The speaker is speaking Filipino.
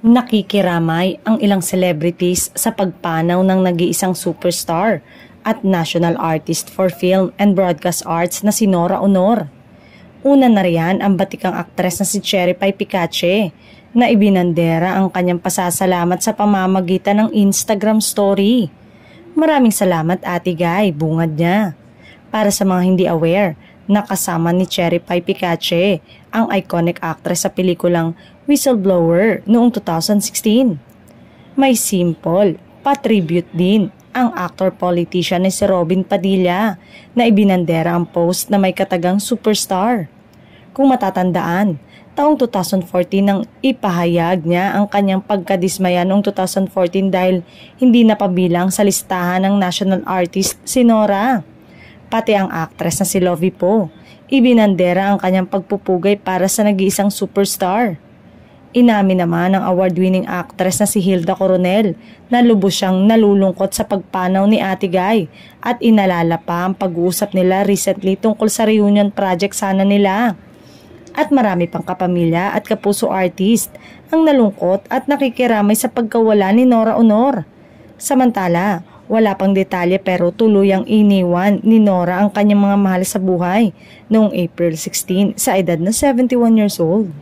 Nakikiramay ang ilang celebrities sa pagpanaw ng nag-iisang superstar at national artist for film and broadcast arts na si Nora Aunor. Una na riyan ang batikang aktres na si Cherry Pie Picache na ibinandera ang kanyang pasasalamat sa pamamagitan ng Instagram story. Maraming salamat Ate Guy, bungad niya. Para sa mga hindi aware, nakasama ni Cherry Pie Picache ang iconic actress sa pelikulang Whistleblower noong 2016. May simple, patribute din ang actor-politician ni si Robin Padilla na ibinandera ang post na may katagang superstar. Kung matatandaan, taong 2014 nang ipahayag niya ang kanyang pagkadismaya noong 2014 dahil hindi napabilang sa listahan ng national artist si Nora. Pati ang actress na si Lovie Poe, ibinandera ang kanyang pagpupugay para sa nag-iisang superstar. Inamin naman ng award-winning actress na si Hilda Coronel na lubos siyang nalulungkot sa pagpanaw ni Ate Guy at inalala pa ang pag-uusap nila recently tungkol sa reunion project sana nila. At marami pang kapamilya at kapuso artist ang nalungkot at nakikiramay sa pagkawala ni Nora Aunor. Samantala, wala pang detalye pero tuluyang iniwan ni Nora ang kanyang mga mahal sa buhay noong April 16 sa edad na 71 years old.